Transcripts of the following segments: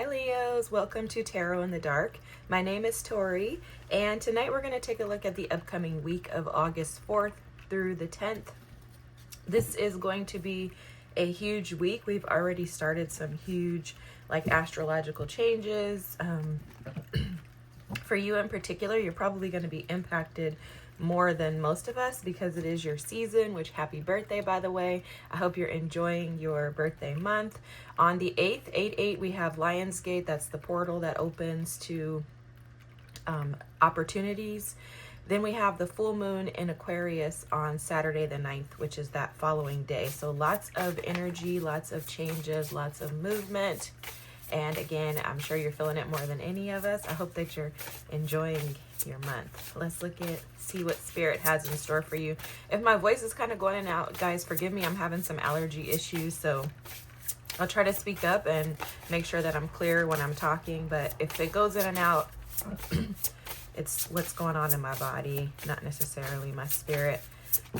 Hi Leos, welcome to Tarot in the Dark. My name is Tori, and tonight we're going to take a look at the upcoming week of August 4th through the 10th. This is going to be a huge week. We've already started some huge astrological changes. For you in particular, you're probably going to be impacted more than most of us because it is your season, which happy birthday, by the way. I hope you're enjoying your birthday month. On the 8th, 8-8, we have Lionsgate. That's the portal that opens to opportunities. Then we have the full moon in Aquarius on Saturday the 9th, which is that following day. So lots of energy, lots of changes, lots of movement. And again, I'm sure you're feeling it more than any of us. I hope that you're enjoying your month. Let's see what Spirit has in store for you. If my voice is kind of going in and out, guys, forgive me. I'm having some allergy issues, so I'll try to speak up and make sure that I'm clear when I'm talking. But if it goes in and out, it's what's going on in my body, not necessarily my spirit.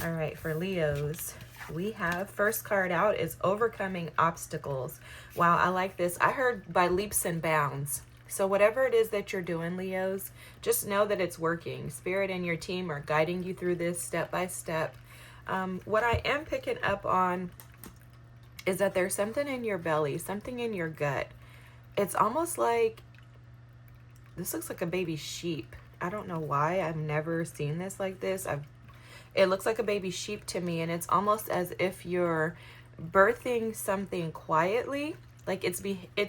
All right, for Leos, we have first card out is Overcoming Obstacles. Wow, I like this. I heard by leaps and bounds. So whatever it is that you're doing, Leos, just know that it's working. Spirit and your team are guiding you through this step by step. What I am picking up on is that there's something in your belly, something in your gut. It's almost like, this looks like a baby sheep. I don't know why. I've never seen this like this. It looks like a baby sheep to me, and it's almost as if you're birthing something quietly, like it's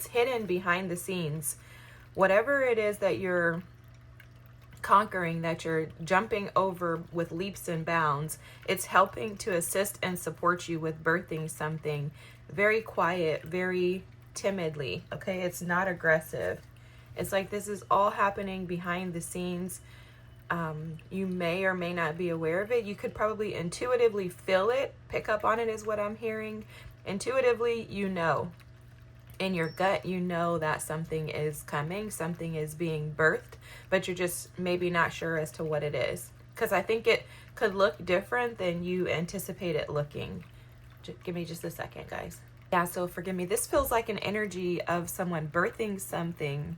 hidden behind the scenes. Whatever it is that you're conquering, that you're jumping over with leaps and bounds, it's helping to assist and support you with birthing something very quiet, very timidly, okay? It's not aggressive. It's like this is all happening behind the scenes. You may or may not be aware of it. You could probably intuitively feel it, pick up on it is what I'm hearing. Intuitively, you know. In your gut, you know that something is coming, something is being birthed, but you're just maybe not sure as to what it is. Because I think it could look different than you anticipate it looking. Give me just a second, guys. Yeah, so forgive me. This feels like an energy of someone birthing something,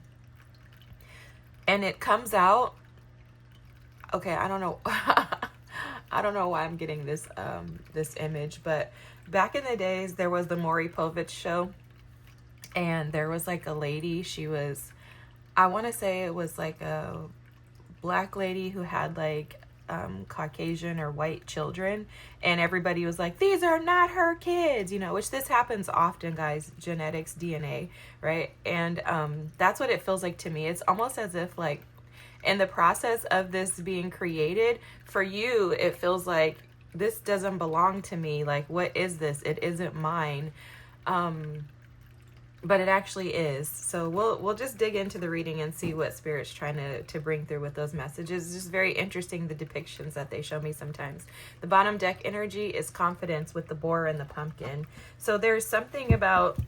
and it comes out. Okay, I don't know. I don't know why I'm getting this this image, but back in the days, there was the Maury Povich show, and there was like a lady. She was, I want to say it was like a black lady who had like Caucasian or white children, and everybody was like, these are not her kids, you know, which this happens often, guys, genetics, DNA, right? And that's what it feels like to me. It's almost as if like in the process of this being created, for you, it feels like this doesn't belong to me. Like, what is this? It isn't mine. But it actually is. So we'll just dig into the reading and see what Spirit's trying to bring through with those messages. It's just very interesting, the depictions that they show me sometimes. The bottom deck energy is confidence with the boar and the pumpkin. So there's something about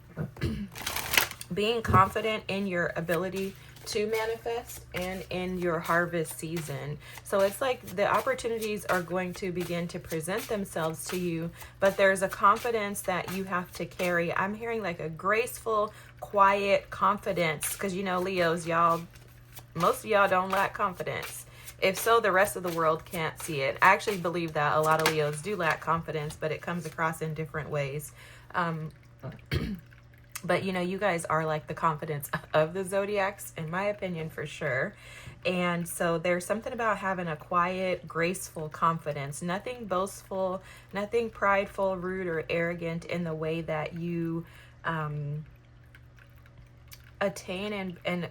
being confident in your ability to manifest and in your harvest season. So it's like the opportunities are going to begin to present themselves to you, but there's a confidence that you have to carry. I'm hearing like a graceful, quiet confidence, because you know, Leos, most of y'all don't lack confidence. If so, the rest of the world can't see it. I actually believe that a lot of Leos do lack confidence, but it comes across in different ways. But, you know, you guys are like the confidence of the zodiacs, in my opinion, for sure. And so there's something about having a quiet, graceful confidence. Nothing boastful, nothing prideful, rude, or arrogant in the way that you attain and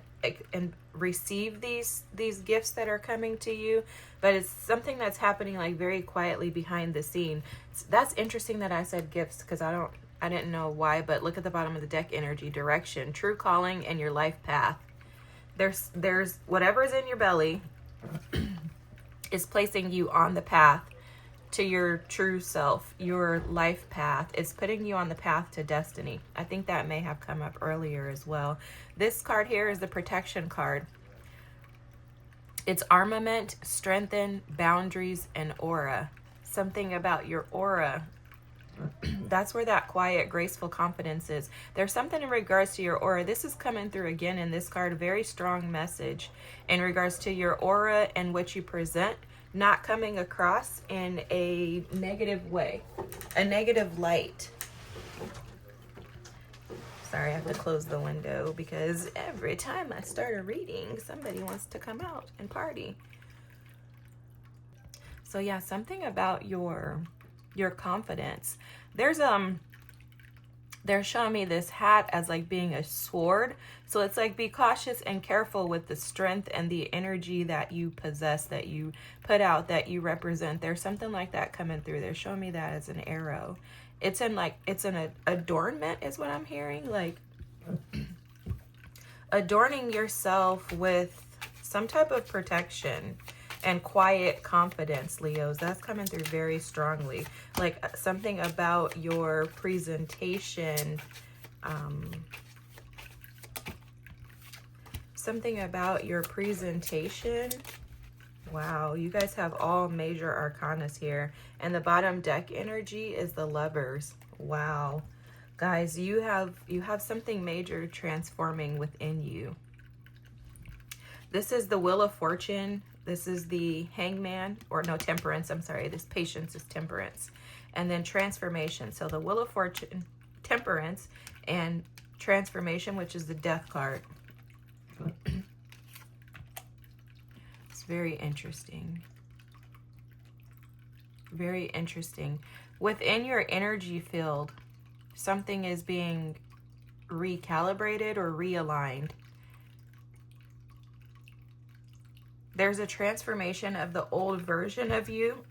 receive these gifts that are coming to you. But it's something that's happening like very quietly behind the scene. That's interesting that I said gifts, because I didn't know why, but look at the bottom of the deck energy, direction, true calling, and your life path. There's whatever's in your belly is placing you on the path to your true self, your life path. It's putting you on the path to destiny. I think that may have come up earlier as well. This card here is the protection card. It's armament, strengthen, boundaries, and aura. Something about your aura That's where that quiet, graceful confidence is. There's something in regards to your aura. This is coming through again in this card. A very strong message in regards to your aura and what you present, not coming across in a negative way, a negative light. Sorry, I have to close the window because every time I start a reading, somebody wants to come out and party. So yeah, something about your confidence. They're showing me this hat as like being a sword. So it's like, be cautious and careful with the strength and the energy that you possess, that you put out, that you represent. There's something like that coming through. They're showing me that as an arrow. It's an adornment is what I'm hearing. Like adorning yourself with some type of protection and quiet confidence, Leos. That's coming through very strongly. Like something about your presentation, something about your presentation. Wow, you guys have all major arcanas here. And the bottom deck energy is the Lovers. Wow. Guys, you have something major transforming within you. This is the Wheel of Fortune. This is the Hangman, or no, Temperance. I'm sorry. This Patience is Temperance. And then Transformation. So the Wheel of Fortune, Temperance, and Transformation, which is the Death card. It's very interesting. Very interesting. Within your energy field, something is being recalibrated or realigned. There's a transformation of the old version of you.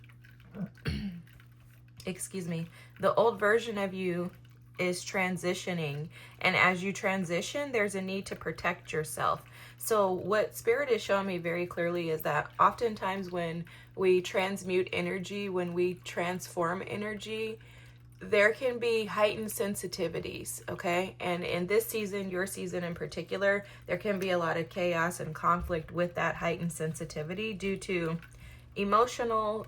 Excuse me. The old version of you is transitioning. And as you transition, there's a need to protect yourself. So what Spirit is showing me very clearly is that oftentimes when we transmute energy, when we transform energy, there can be heightened sensitivities, okay? And in this season, your season in particular, there can be a lot of chaos and conflict with that heightened sensitivity due to emotional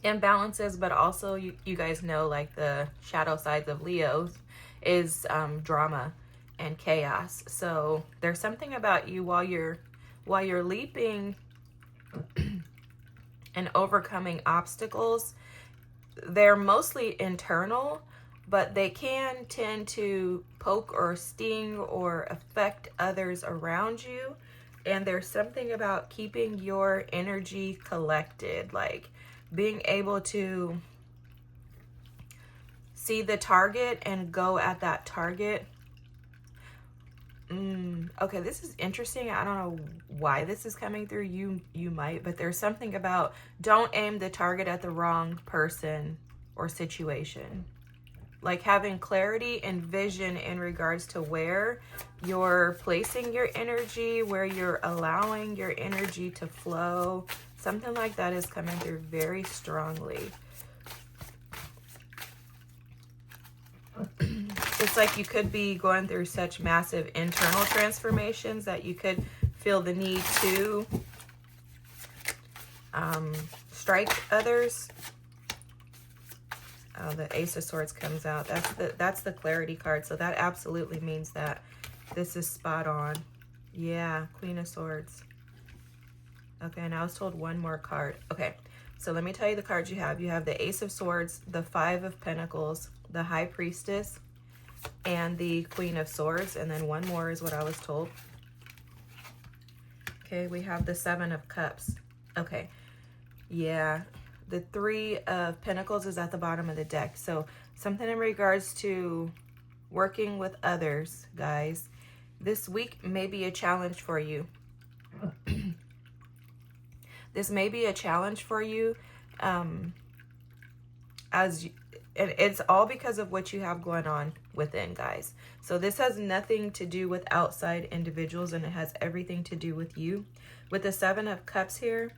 imbalances, but also you guys know, like the shadow sides of Leo is drama and chaos. So there's something about you while you're leaping and overcoming obstacles. They're mostly internal, but they can tend to poke or sting or affect others around you. And there's something about keeping your energy collected, like being able to see the target and go at that target. Okay, this is interesting. I don't know why this is coming through. You might, but there's something about don't aim the target at the wrong person or situation. Like having clarity and vision in regards to where you're placing your energy, where you're allowing your energy to flow. Something like that is coming through very strongly. It's like you could be going through such massive internal transformations that you could feel the need to strike others. Oh, the Ace of Swords comes out. That's the clarity card. So that absolutely means that this is spot on. Yeah, Queen of Swords. Okay, and I was told one more card. Okay, so let me tell you the cards you have. You have the Ace of Swords, the Five of Pentacles, the High Priestess, and the Queen of Swords. And then one more is what I was told. Okay, we have the Seven of Cups. Okay, yeah. The Three of Pentacles is at the bottom of the deck. So something in regards to working with others, guys. This week may be a challenge for you. This may be a challenge for you, and it's all because of what you have going on within, guys. So this has nothing to do with outside individuals, and it has everything to do with you. With the Seven of Cups here,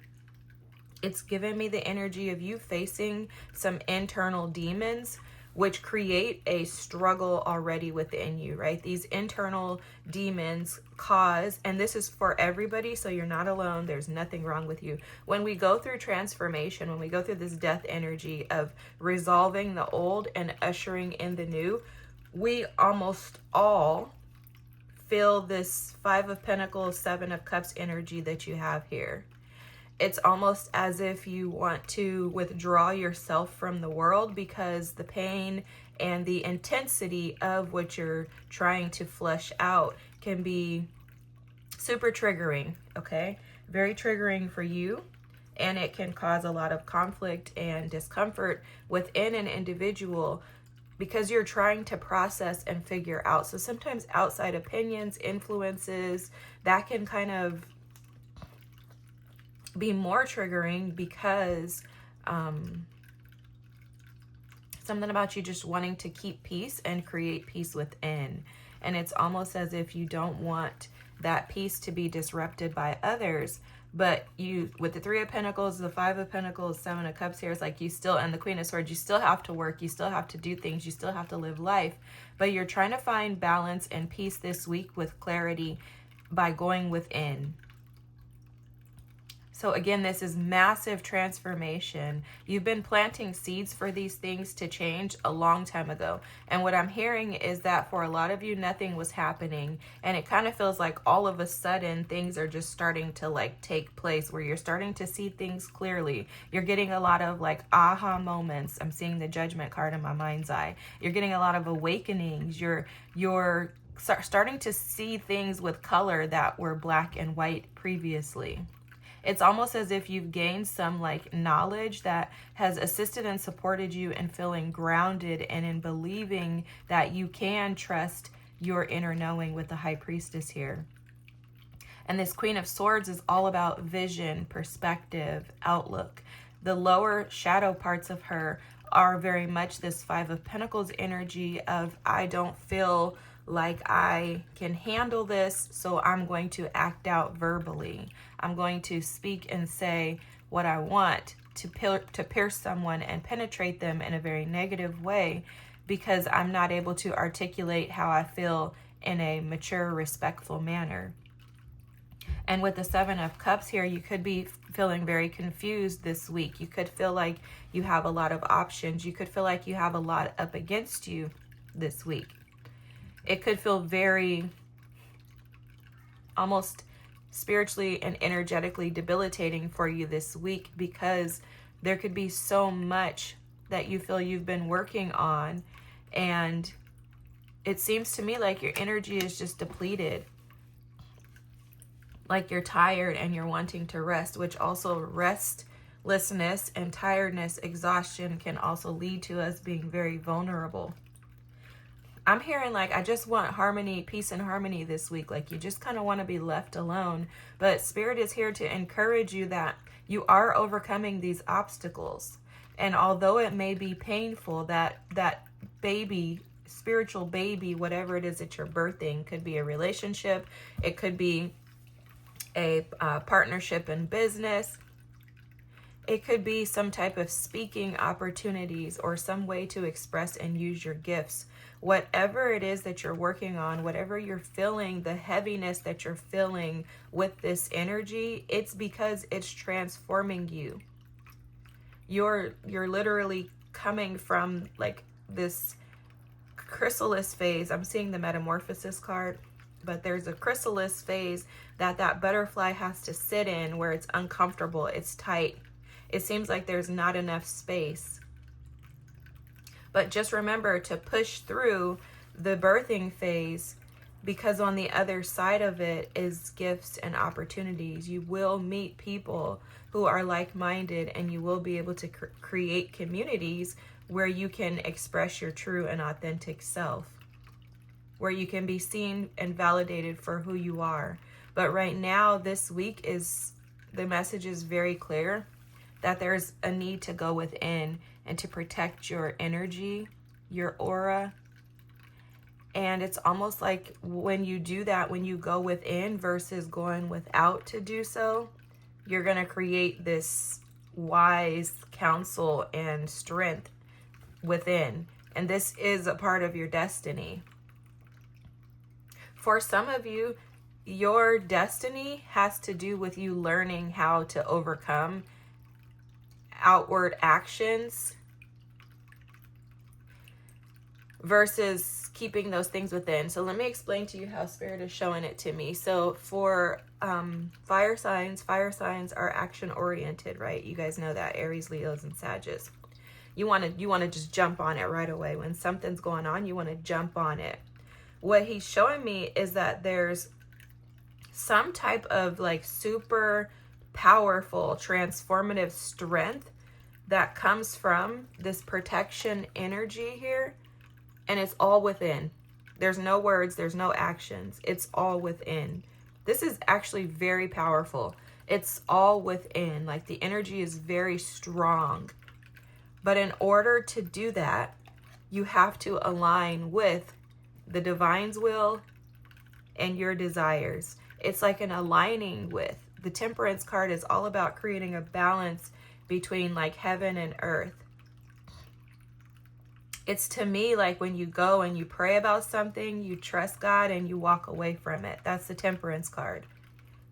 it's given me the energy of you facing some internal demons which create a struggle already within you, right? These internal demons cause, and this is for everybody, so you're not alone. There's nothing wrong with you. When we go through transformation, when we go through this death energy of resolving the old and ushering in the new, we almost all feel this Five of Pentacles, Seven of Cups energy that you have here. It's almost as if you want to withdraw yourself from the world because the pain and the intensity of what you're trying to flush out can be super triggering, okay? Very triggering for you, and it can cause a lot of conflict and discomfort within an individual because you're trying to process and figure out. So sometimes outside opinions, influences, that can kind of be more triggering because something about you just wanting to keep peace and create peace within. And it's almost as if you don't want that peace to be disrupted by others. But you, with the Three of Pentacles, the Five of Pentacles, Seven of Cups here, it's like you still, and the Queen of Swords, you still have to work, you still have to do things, you still have to live life. But you're trying to find balance and peace this week with clarity by going within. So again, this is massive transformation. You've been planting seeds for these things to change a long time ago. And what I'm hearing is that for a lot of you, nothing was happening. And it kind of feels like all of a sudden things are just starting to like take place where you're starting to see things clearly. You're getting a lot of like aha moments. I'm seeing the Judgment card in my mind's eye. You're getting a lot of awakenings. You're starting to see things with color that were black and white previously. It's almost as if you've gained some like knowledge that has assisted and supported you in feeling grounded and in believing that you can trust your inner knowing with the High Priestess here. And this Queen of Swords is all about vision, perspective, outlook. The lower shadow parts of her are very much this Five of Pentacles energy of I don't feel like I can handle this, so I'm going to act out verbally. I'm going to speak and say what I want to pierce someone and penetrate them in a very negative way because I'm not able to articulate how I feel in a mature, respectful manner. And with the Seven of Cups here, you could be feeling very confused this week. You could feel like you have a lot of options. You could feel like you have a lot up against you this week. It could feel very almost spiritually and energetically debilitating for you this week because there could be so much that you feel you've been working on, and it seems to me like your energy is just depleted, like you're tired and you're wanting to rest, which also restlessness and tiredness, exhaustion can also lead to us being very vulnerable. I'm hearing like, I just want harmony, peace and harmony this week. Like you just kind of want to be left alone. But Spirit is here to encourage you that you are overcoming these obstacles. And although it may be painful, that baby, spiritual baby, whatever it is that you're birthing, could be a relationship. It could be a partnership in business. It could be some type of speaking opportunities or some way to express and use your gifts. Whatever it is that you're working on, whatever you're feeling, the heaviness that you're feeling with this energy, it's because it's transforming you. You're literally coming from like this chrysalis phase. I'm seeing the Metamorphosis card, but there's a chrysalis phase that butterfly has to sit in where it's uncomfortable, it's tight. It seems like there's not enough space. But just remember to push through the birthing phase, because on the other side of it is gifts and opportunities. You will meet people who are like-minded, and you will be able to create communities where you can express your true and authentic self, where you can be seen and validated for who you are. But right now, this week, the message is very clear that there's a need to go within and to protect your energy, your aura. And it's almost like when you do that, when you go within versus going without to do so, you're going to create this wise counsel and strength within. And this is a part of your destiny. For some of you, your destiny has to do with you learning how to overcome outward actions versus keeping those things within. So let me explain to you how Spirit is showing it to me. So for fire signs are action oriented, right? You guys know that, Aries, Leos, and Sagittarius. You want to just jump on it right away. When something's going on, you want to jump on it. What he's showing me is that there's some type of like super powerful transformative strength that comes from this protection energy here, and it's all within. There's no words, there's no actions, it's all within. This is actually very powerful. It's all within. Like, the energy is very strong. But in order to do that, you have to align with the divine's will and your desires. It's like an aligning with. The Temperance card is all about creating a balance between like heaven and earth. It's, to me, like when you go and you pray about something, you trust God and you walk away from it. That's the Temperance card.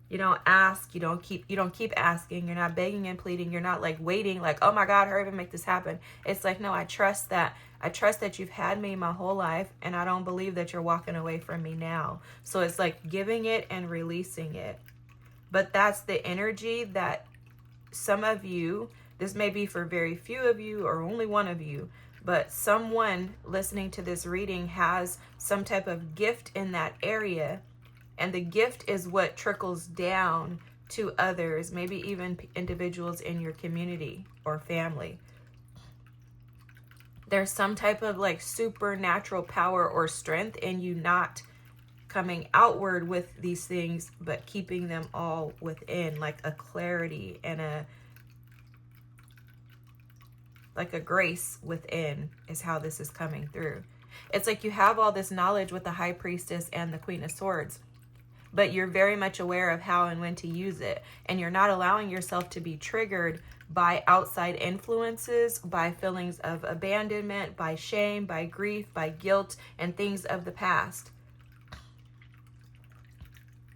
You don't ask, you don't keep asking, you're not begging and pleading, you're not like waiting, like, oh my God, hurry up and make this happen. It's like, no, I trust that you've had me my whole life, and I don't believe that you're walking away from me now. So it's like giving it and releasing it. But that's the energy that some of you, this may be for very few of you or only one of you, but someone listening to this reading has some type of gift in that area. And the gift is what trickles down to others, maybe even individuals in your community or family. There's some type of like supernatural power or strength in you not coming outward with these things, but keeping them all within, like a clarity and a grace within is how this is coming through. It's like you have all this knowledge with the High Priestess and the Queen of Swords, but you're very much aware of how and when to use it. And you're not allowing yourself to be triggered by outside influences, by feelings of abandonment, by shame, by grief, by guilt, and things of the past.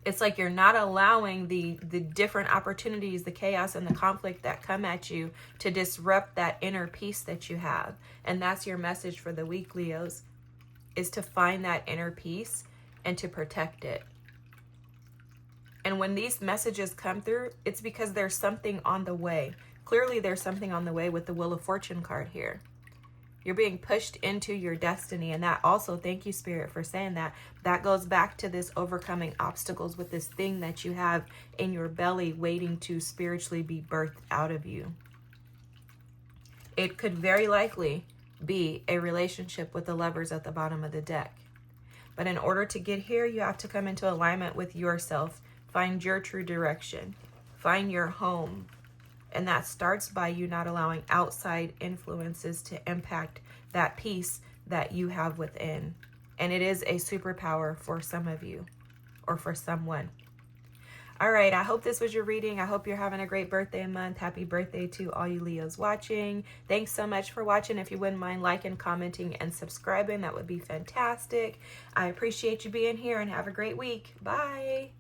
It's like you're not allowing the different opportunities, the chaos and the conflict that come at you to disrupt that inner peace that you have. And that's your message for the week, Leos, is to find that inner peace and to protect it. And when these messages come through, it's because there's something on the way. Clearly, there's something on the way with the Wheel of Fortune card here. You're being pushed into your destiny. And that also, thank you, Spirit, for saying that. That goes back to this overcoming obstacles with this thing that you have in your belly waiting to spiritually be birthed out of you. It could very likely be a relationship with the Lovers at the bottom of the deck. But in order to get here, you have to come into alignment with yourself. Find your true direction. Find your home. And that starts by you not allowing outside influences to impact that peace that you have within. And it is a superpower for some of you or for someone. All right, I hope this was your reading. I hope you're having a great birthday month. Happy birthday to all you Leos watching. Thanks so much for watching. If you wouldn't mind liking, commenting, and subscribing, that would be fantastic. I appreciate you being here, and have a great week. Bye.